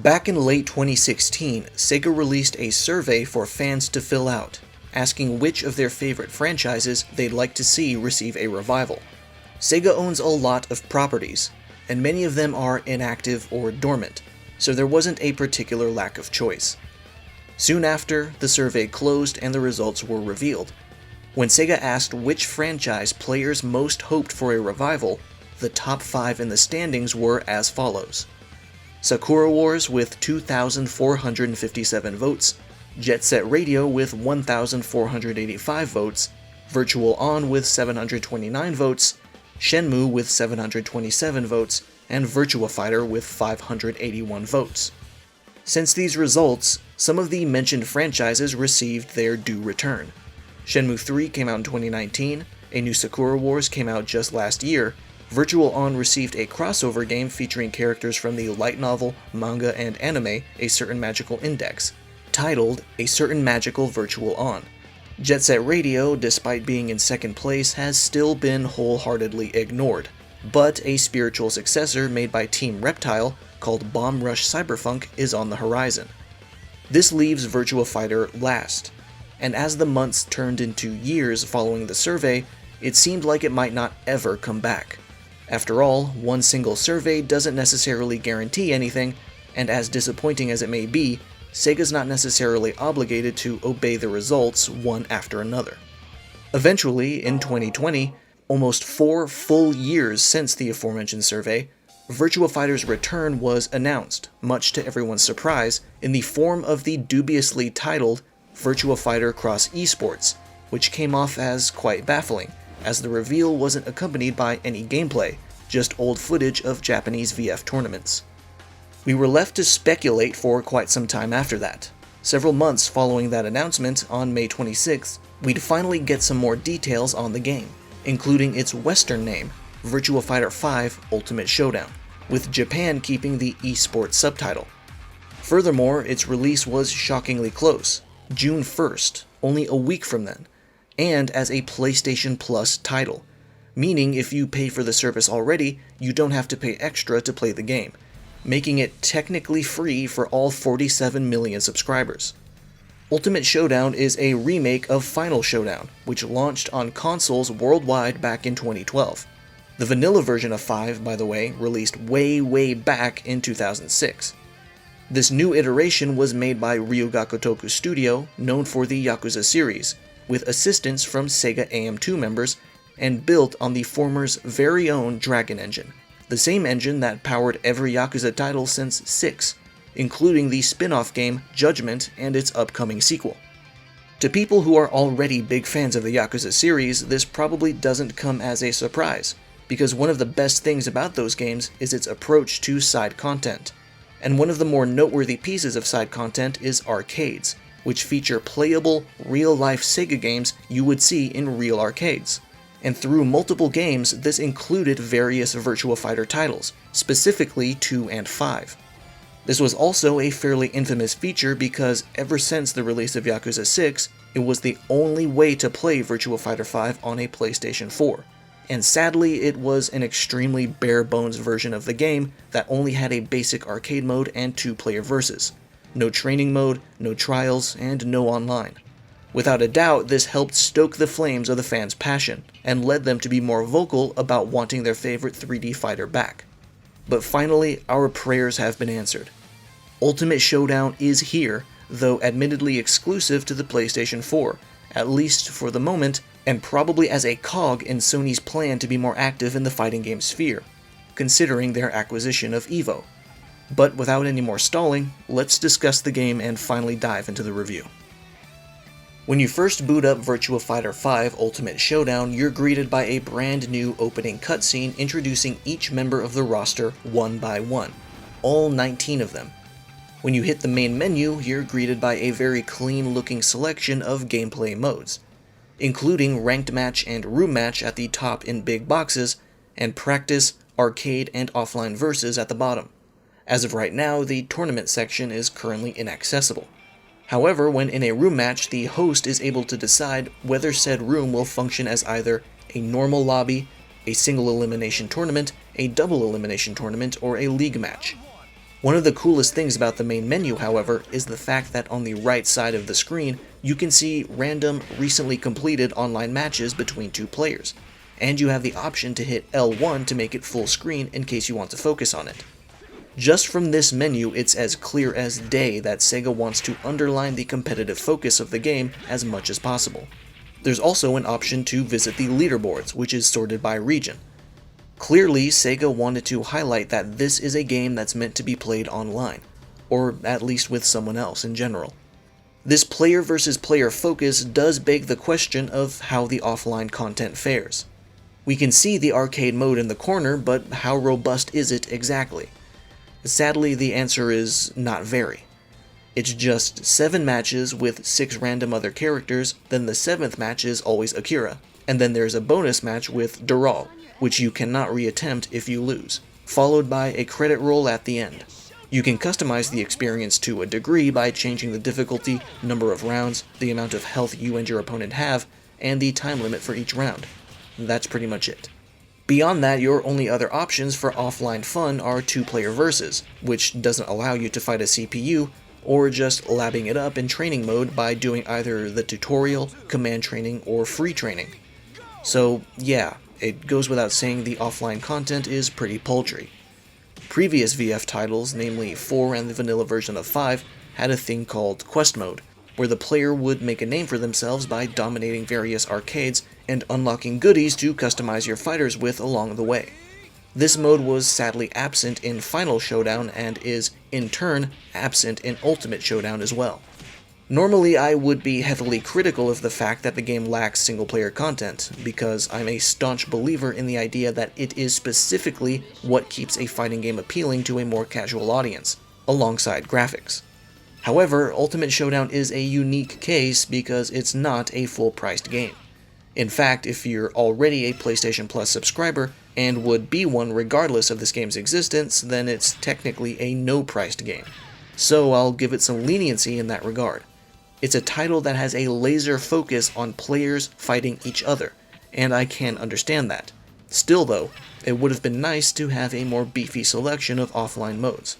Back in late 2016, Sega released a survey for fans to fill out, asking which of their favorite franchises they'd like to see receive a revival. Sega owns a lot of properties, and many of them are inactive or dormant, so there wasn't a particular lack of choice. Soon after, the survey closed and the results were revealed. When Sega asked which franchise players most hoped for a revival, the top 5 in the standings were as follows: Sakura Wars with 2,457 votes, Jet Set Radio with 1,485 votes, Virtual On with 729 votes, Shenmue with 727 votes, and Virtua Fighter with 581 votes. Since these results, some of the mentioned franchises received their due return. Shenmue 3 came out in 2019, a new Sakura Wars came out just last year, Virtual On received a crossover game featuring characters from the light novel, manga, and anime A Certain Magical Index, titled A Certain Magical Virtual On. Jet Set Radio, despite being in second place, has still been wholeheartedly ignored, but a spiritual successor made by Team Reptile, called Bomb Rush Cyberpunk, is on the horizon. This leaves Virtua Fighter last, and as the months turned into years following the survey, it seemed like it might not ever come back. After all, one single survey doesn't necessarily guarantee anything, and as disappointing as it may be, Sega's not necessarily obligated to obey the results one after another. Eventually, in 2020, almost 4 full years since the aforementioned survey, Virtua Fighter's return was announced, much to everyone's surprise, in the form of the dubiously titled Virtua Fighter Cross Esports, which came off as quite baffling, as the reveal wasn't accompanied by any gameplay, just old footage of Japanese VF tournaments. We were left to speculate for quite some time after that. Several months following that announcement, on May 26th, we'd finally get some more details on the game, including its Western name, Virtua Fighter 5 Ultimate Showdown, with Japan keeping the esports subtitle. Furthermore, its release was shockingly close, June 1st, only a week from then, and as a PlayStation Plus title, meaning if you pay for the service already, you don't have to pay extra to play the game, making it technically free for all 47 million subscribers. Ultimate Showdown is a remake of Final Showdown, which launched on consoles worldwide back in 2012. The vanilla version of 5, by the way, released way back in 2006. This new iteration was made by Ryuga Kotoku Studio, known for the Yakuza series, with assistance from Sega AM2 members, and built on the former's very own Dragon engine, the same engine that powered every Yakuza title since 6, including the spin-off game Judgment and its upcoming sequel. To people who are already big fans of the Yakuza series, this probably doesn't come as a surprise, because one of the best things about those games is its approach to side content, and one of the more noteworthy pieces of side content is arcades, which feature playable, real-life Sega games you would see in real arcades. And through multiple games, this included various Virtua Fighter titles, specifically 2 and 5. This was also a fairly infamous feature because ever since the release of Yakuza 6, it was the only way to play Virtua Fighter 5 on a PlayStation 4. And sadly, it was an extremely bare-bones version of the game that only had a basic arcade mode and 2-player versus. No training mode, no trials, and no online. Without a doubt, this helped stoke the flames of the fans' passion, and led them to be more vocal about wanting their favorite 3D fighter back. But finally, our prayers have been answered. Ultimate Showdown is here, though admittedly exclusive to the PlayStation 4, at least for the moment, and probably as a cog in Sony's plan to be more active in the fighting game sphere, considering their acquisition of EVO. But without any more stalling, let's discuss the game and finally dive into the review. When you first boot up Virtua Fighter 5 Ultimate Showdown, you're greeted by a brand new opening cutscene introducing each member of the roster one by one, all 19 of them. When you hit the main menu, you're greeted by a very clean-looking selection of gameplay modes, including Ranked Match and Room Match at the top in big boxes, and Practice, Arcade, and Offline Versus at the bottom. As of right now, the Tournament section is currently inaccessible. However, when in a room match, the host is able to decide whether said room will function as either a normal lobby, a single elimination tournament, a double elimination tournament, or a league match. One of the coolest things about the main menu, however, is the fact that on the right side of the screen, you can see random, recently completed online matches between two players, and you have the option to hit L1 to make it full screen in case you want to focus on it. Just from this menu, it's as clear as day that Sega wants to underline the competitive focus of the game as much as possible. There's also an option to visit the leaderboards, which is sorted by region. Clearly, Sega wanted to highlight that this is a game that's meant to be played online, or at least with someone else in general. This player versus player focus does beg the question of how the offline content fares. We can see the arcade mode in the corner, but how robust is it exactly? Sadly, the answer is not very. It's just 7 matches with 6 random other characters, then the 7th match is always Akira, and then there's a bonus match with Dural, which you cannot reattempt if you lose, followed by a credit roll at the end. You can customize the experience to a degree by changing the difficulty, number of rounds, the amount of health you and your opponent have, and the time limit for each round. That's pretty much it. Beyond that, your only other options for offline fun are 2-player versus, which doesn't allow you to fight a CPU, or just labbing it up in training mode by doing either the tutorial, command training, or free training. So yeah, it goes without saying the offline content is pretty paltry. Previous VF titles, namely 4 and the vanilla version of 5, had a thing called Quest Mode, where the player would make a name for themselves by dominating various arcades and unlocking goodies to customize your fighters with along the way. This mode was sadly absent in Final Showdown and is, in turn, absent in Ultimate Showdown as well. Normally, I would be heavily critical of the fact that the game lacks single-player content, because I'm a staunch believer in the idea that it is specifically what keeps a fighting game appealing to a more casual audience, alongside graphics. However, Ultimate Showdown is a unique case because it's not a full-priced game. In fact, if you're already a PlayStation Plus subscriber, and would be one regardless of this game's existence, then it's technically a no-priced game. So I'll give it some leniency in that regard. It's a title that has a laser focus on players fighting each other, and I can understand that. Still though, it would have been nice to have a more beefy selection of offline modes.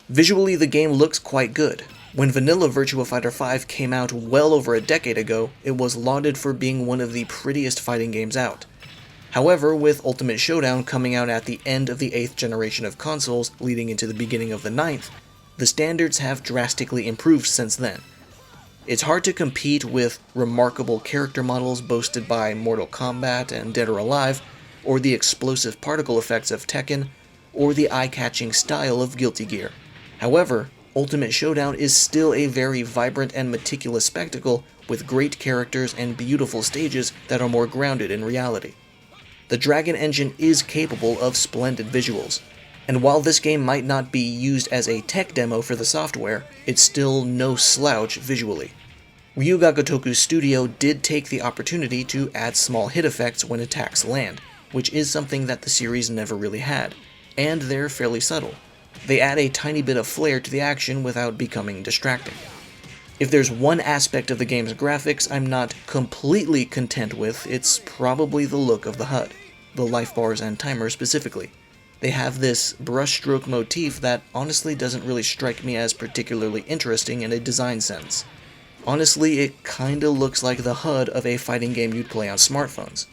Visually, the game looks quite good. When vanilla Virtua Fighter 5 came out well over a decade ago, it was lauded for being one of the prettiest fighting games out. However, with Ultimate Showdown coming out at the end of the 8th generation of consoles leading into the beginning of the 9th, the standards have drastically improved since then. It's hard to compete with remarkable character models boasted by Mortal Kombat and Dead or Alive, or the explosive particle effects of Tekken, or the eye-catching style of Guilty Gear. However, Ultimate Showdown is still a very vibrant and meticulous spectacle with great characters and beautiful stages that are more grounded in reality. The Dragon engine is capable of splendid visuals, and while this game might not be used as a tech demo for the software, it's still no slouch visually. Ryuga Gotoku's studio did take the opportunity to add small hit effects when attacks land, which is something that the series never really had, and they're fairly subtle. They add a tiny bit of flair to the action without becoming distracting. If there's one aspect of the game's graphics I'm not completely content with, it's probably the look of the HUD, the life bars and timer specifically. They have this brushstroke motif that honestly doesn't really strike me as particularly interesting in a design sense. Honestly, it kinda looks like the HUD of a fighting game you'd play on smartphones.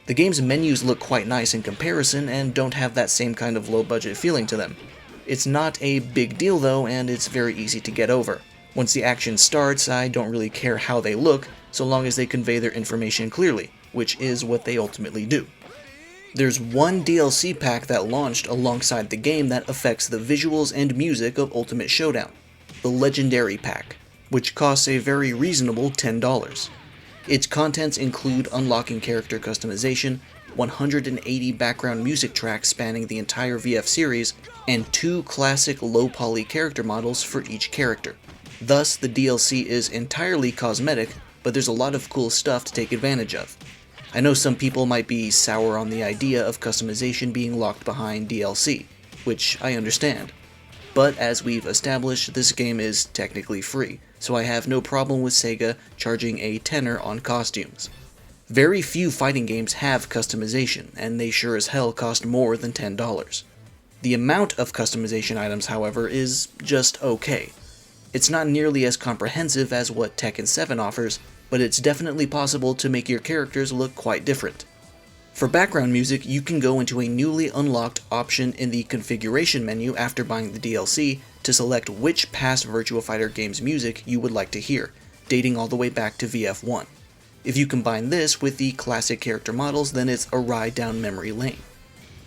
The game's menus look quite nice in comparison and don't have that same kind of low-budget feeling to them. It's not a big deal though, and it's very easy to get over. Once the action starts, I don't really care how they look, so long as they convey their information clearly, which is what they ultimately do. There's one DLC pack that launched alongside the game that affects the visuals and music of Ultimate Showdown, the Legendary Pack, which costs a very reasonable $10. Its contents include unlocking character customization, 180 background music tracks spanning the entire VF series, and 2 classic low-poly character models for each character. Thus, the DLC is entirely cosmetic, but there's a lot of cool stuff to take advantage of. I know some people might be sour on the idea of customization being locked behind DLC, which I understand. But as we've established, this game is technically free, so I have no problem with Sega charging a tenner on costumes. Very few fighting games have customization, and they sure as hell cost more than $10. The amount of customization items, however, is just okay. It's not nearly as comprehensive as what Tekken 7 offers, but it's definitely possible to make your characters look quite different. For background music, you can go into a newly unlocked option in the configuration menu after buying the DLC to select which past Virtua Fighter game's music you would like to hear, dating all the way back to VF1. If you combine this with the classic character models, then it's a ride down memory lane.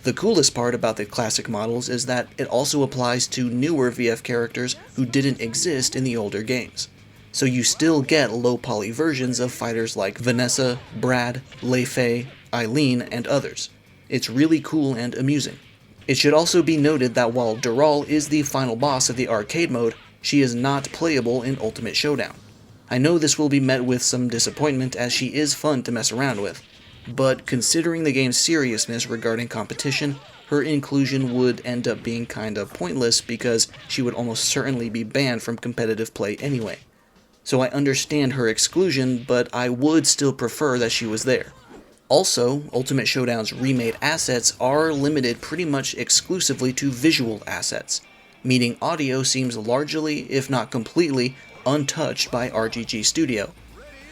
The coolest part about the classic models is that it also applies to newer VF characters who didn't exist in the older games. So you still get low-poly versions of fighters like Vanessa, Brad, Lei Fei, Eileen, and others. It's really cool and amusing. It should also be noted that while Dural is the final boss of the arcade mode, she is not playable in Ultimate Showdown. I know this will be met with some disappointment as she is fun to mess around with, but considering the game's seriousness regarding competition, her inclusion would end up being kinda pointless because she would almost certainly be banned from competitive play anyway. So I understand her exclusion, but I would still prefer that she was there. Also, Ultimate Showdown's remade assets are limited pretty much exclusively to visual assets, meaning audio seems largely, if not completely, untouched by RGG Studio.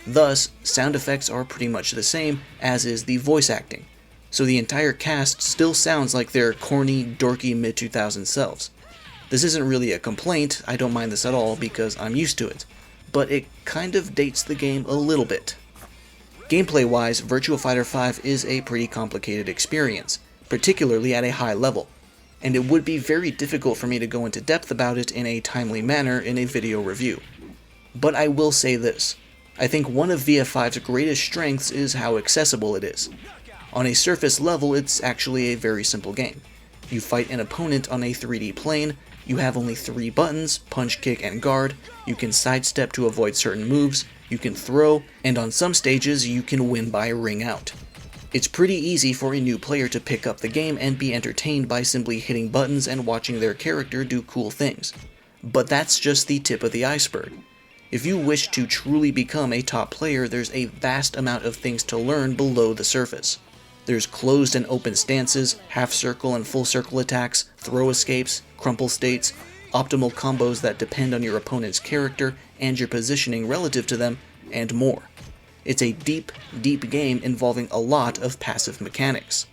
Thus, sound effects are pretty much the same, as is the voice acting, so the entire cast still sounds like their corny, dorky mid-2000s selves. This isn't really a complaint, I don't mind this at all because I'm used to it, but it kind of dates the game a little bit. Gameplay-wise, Virtua Fighter 5 is a pretty complicated experience, particularly at a high level, and it would be very difficult for me to go into depth about it in a timely manner in a video review. But I will say this, I think one of VF5's greatest strengths is how accessible it is. On a surface level, it's actually a very simple game. You fight an opponent on a 3D plane, you have only 3 buttons, punch, kick, and guard, you can sidestep to avoid certain moves, you can throw, and on some stages you can win by ring out. It's pretty easy for a new player to pick up the game and be entertained by simply hitting buttons and watching their character do cool things. But that's just the tip of the iceberg. If you wish to truly become a top player, there's a vast amount of things to learn below the surface. There's closed and open stances, half circle and full circle attacks, throw escapes, crumple states, optimal combos that depend on your opponent's character and your positioning relative to them, and more. It's a deep, deep game involving a lot of passive mechanics.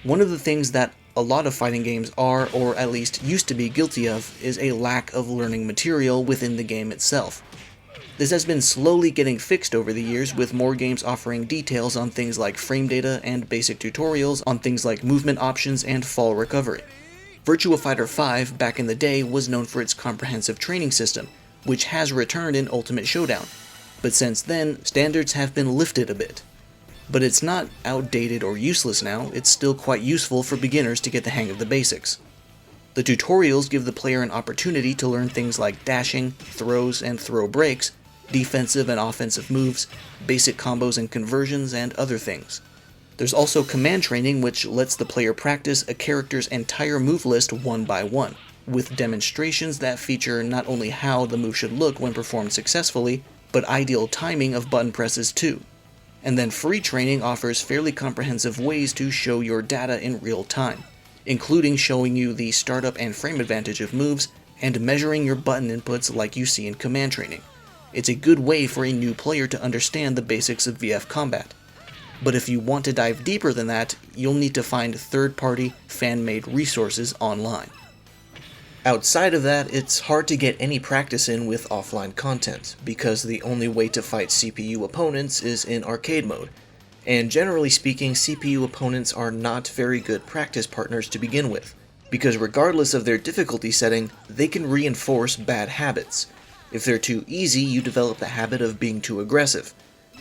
One of the things that a lot of fighting games are, or at least used to be, guilty of is a lack of learning material within the game itself. This has been slowly getting fixed over the years, with more games offering details on things like frame data and basic tutorials on things like movement options and fall recovery. Virtua Fighter 5 back in the day was known for its comprehensive training system, which has returned in Ultimate Showdown, but since then, standards have been lifted a bit. But it's not outdated or useless now, it's still quite useful for beginners to get the hang of the basics. The tutorials give the player an opportunity to learn things like dashing, throws and throw breaks, defensive and offensive moves, basic combos and conversions, and other things. There's also command training, which lets the player practice a character's entire move list one by one, with demonstrations that feature not only how the move should look when performed successfully, but ideal timing of button presses too. And then free training offers fairly comprehensive ways to show your data in real time, including showing you the startup and frame advantage of moves, and measuring your button inputs like you see in command training. It's a good way for a new player to understand the basics of VF combat. But if you want to dive deeper than that, you'll need to find third-party, fan-made resources online. Outside of that, it's hard to get any practice in with offline content, because the only way to fight CPU opponents is in arcade mode, and generally speaking, CPU opponents are not very good practice partners to begin with, because regardless of their difficulty setting, they can reinforce bad habits. If they're too easy, you develop the habit of being too aggressive.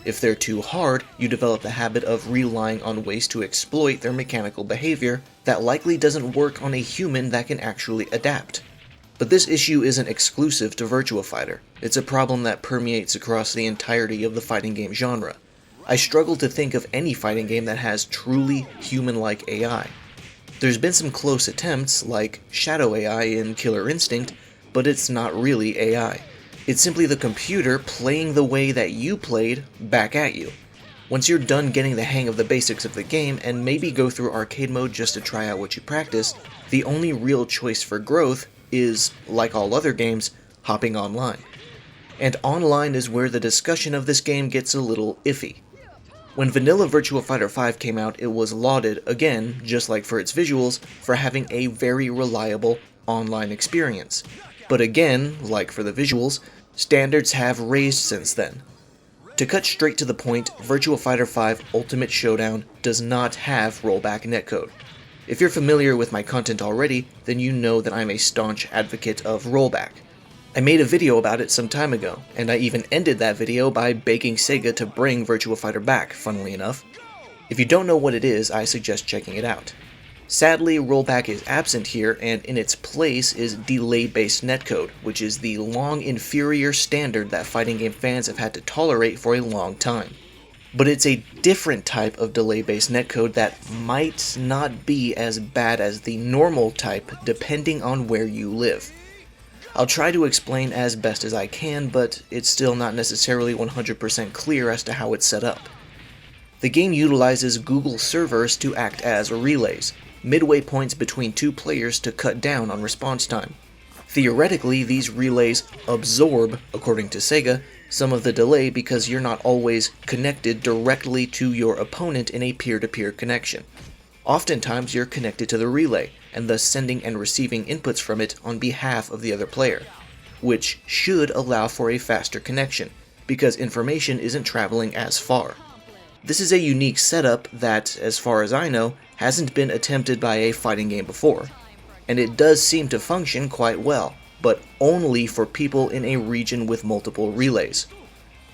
If they're too hard, you develop the habit of relying on ways to exploit their mechanical behavior that likely doesn't work on a human that can actually adapt. But this issue isn't exclusive to Virtua Fighter. It's a problem that permeates across the entirety of the fighting game genre. I struggle to think of any fighting game that has truly human-like AI. There's been some close attempts, like Shadow AI in Killer Instinct, but it's not really AI. It's simply the computer playing the way that you played back at you. Once you're done getting the hang of the basics of the game and maybe go through arcade mode just to try out what you practice, the only real choice for growth is, like all other games, hopping online. And online is where the discussion of this game gets a little iffy. When vanilla Virtua Fighter 5 came out, it was lauded, again, just like for its visuals, for having a very reliable online experience. But again, like for the visuals, standards have raised since then. To cut straight to the point, Virtua Fighter 5 Ultimate Showdown does not have rollback netcode. If you're familiar with my content already, then you know that I'm a staunch advocate of rollback. I made a video about it some time ago, and I even ended that video by begging Sega to bring Virtua Fighter back, funnily enough. If you don't know what it is, I suggest checking it out. Sadly, rollback is absent here, and in its place is delay-based netcode, which is the long inferior standard that fighting game fans have had to tolerate for a long time. But it's a different type of delay-based netcode that might not be as bad as the normal type depending on where you live. I'll try to explain as best as I can, but it's still not necessarily 100% clear as to how it's set up. The game utilizes Google servers to act as relays, midway points between two players to cut down on response time. Theoretically, these relays absorb, according to Sega, some of the delay because you're not always connected directly to your opponent in a peer-to-peer connection. Oftentimes you're connected to the relay, and thus sending and receiving inputs from it on behalf of the other player, which should allow for a faster connection, because information isn't traveling as far. This is a unique setup that, as far as I know, hasn't been attempted by a fighting game before, and it does seem to function quite well, but only for people in a region with multiple relays.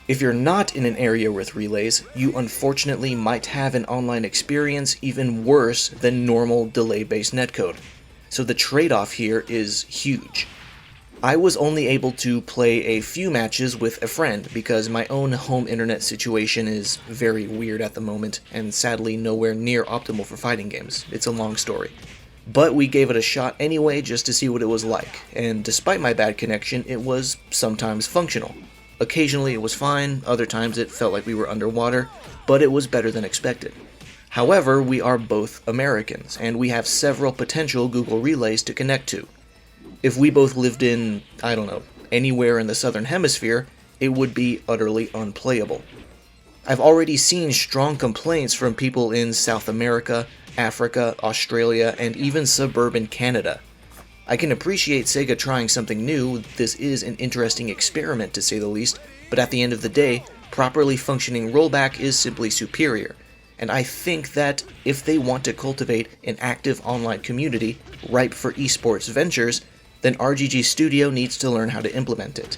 If you're not in an area with relays, you unfortunately might have an online experience even worse than normal delay-based netcode, so the trade-off here is huge. I was only able to play a few matches with a friend because my own home internet situation is very weird at the moment and sadly nowhere near optimal for fighting games. It's a long story. But we gave it a shot anyway just to see what it was like, and despite my bad connection, it was sometimes functional. Occasionally it was fine, other times it felt like we were underwater, but it was better than expected. However, we are both Americans, and we have several potential Google relays to connect to. If we both lived in, I don't know, anywhere in the southern hemisphere, it would be utterly unplayable. I've already seen strong complaints from people in South America, Africa, Australia, and even suburban Canada. I can appreciate Sega trying something new. This is an interesting experiment to say the least, but at the end of the day, properly functioning rollback is simply superior, and I think that if they want to cultivate an active online community ripe for esports ventures, then RGG Studio needs to learn how to implement it.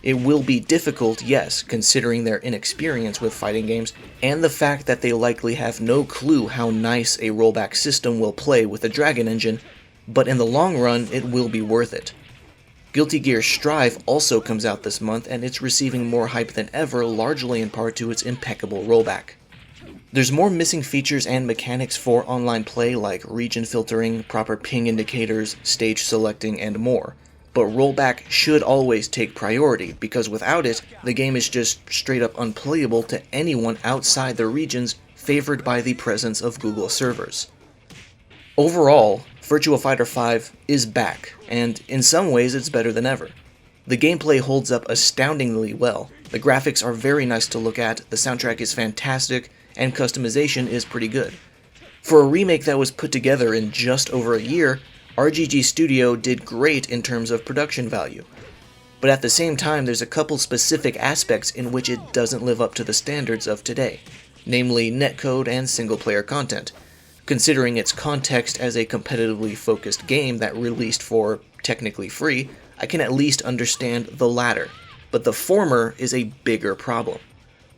It will be difficult, yes, considering their inexperience with fighting games, and the fact that they likely have no clue how nice a rollback system will play with a Dragon engine, but in the long run, it will be worth it. Guilty Gear Strive also comes out this month, and it's receiving more hype than ever, largely in part to its impeccable rollback. There's more missing features and mechanics for online play like region filtering, proper ping indicators, stage selecting, and more. But rollback should always take priority, because without it, the game is just straight up unplayable to anyone outside the regions favored by the presence of Google servers. Overall, Virtua Fighter 5 is back, and in some ways it's better than ever. The gameplay holds up astoundingly well, the graphics are very nice to look at, the soundtrack is fantastic, and customization is pretty good. For a remake that was put together in just over a year, RGG Studio did great in terms of production value. But at the same time, there's a couple specific aspects in which it doesn't live up to the standards of today, namely netcode and single-player content. Considering its context as a competitively focused game that released for technically free, I can at least understand the latter, but the former is a bigger problem.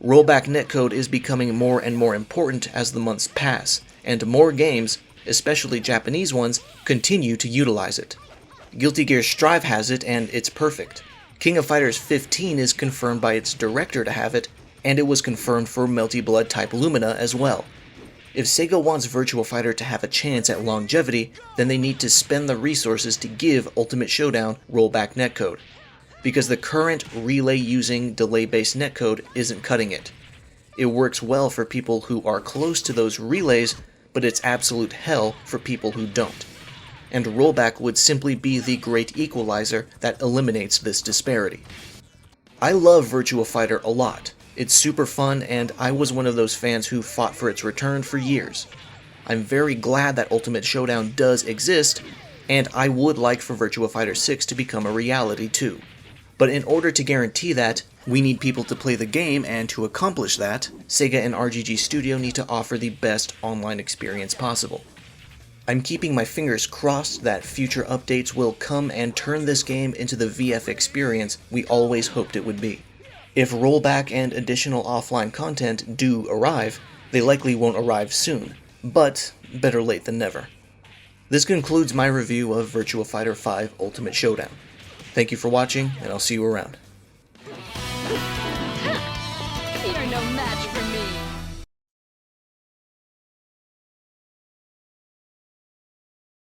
Rollback netcode is becoming more and more important as the months pass, and more games, especially Japanese ones, continue to utilize it. Guilty Gear Strive has it, and it's perfect. King of Fighters 15 is confirmed by its director to have it, and it was confirmed for Melty Blood Type Lumina as well. If Sega wants Virtua Fighter to have a chance at longevity, then they need to spend the resources to give Ultimate Showdown rollback netcode, because the current relay-using delay-based netcode isn't cutting it. It works well for people who are close to those relays, but it's absolute hell for people who don't. And Rollback would simply be the great equalizer that eliminates this disparity. I love Virtua Fighter a lot. It's super fun, and I was one of those fans who fought for its return for years. I'm very glad that Ultimate Showdown does exist, and I would like for Virtua Fighter 6 to become a reality too. But in order to guarantee that, we need people to play the game, and to accomplish that, Sega and RGG Studio need to offer the best online experience possible. I'm keeping my fingers crossed that future updates will come and turn this game into the VF experience we always hoped it would be. If Rollback and additional offline content do arrive, they likely won't arrive soon, but better late than never. This concludes my review of Virtua Fighter 5 Ultimate Showdown. Thank you for watching, and I'll see you around.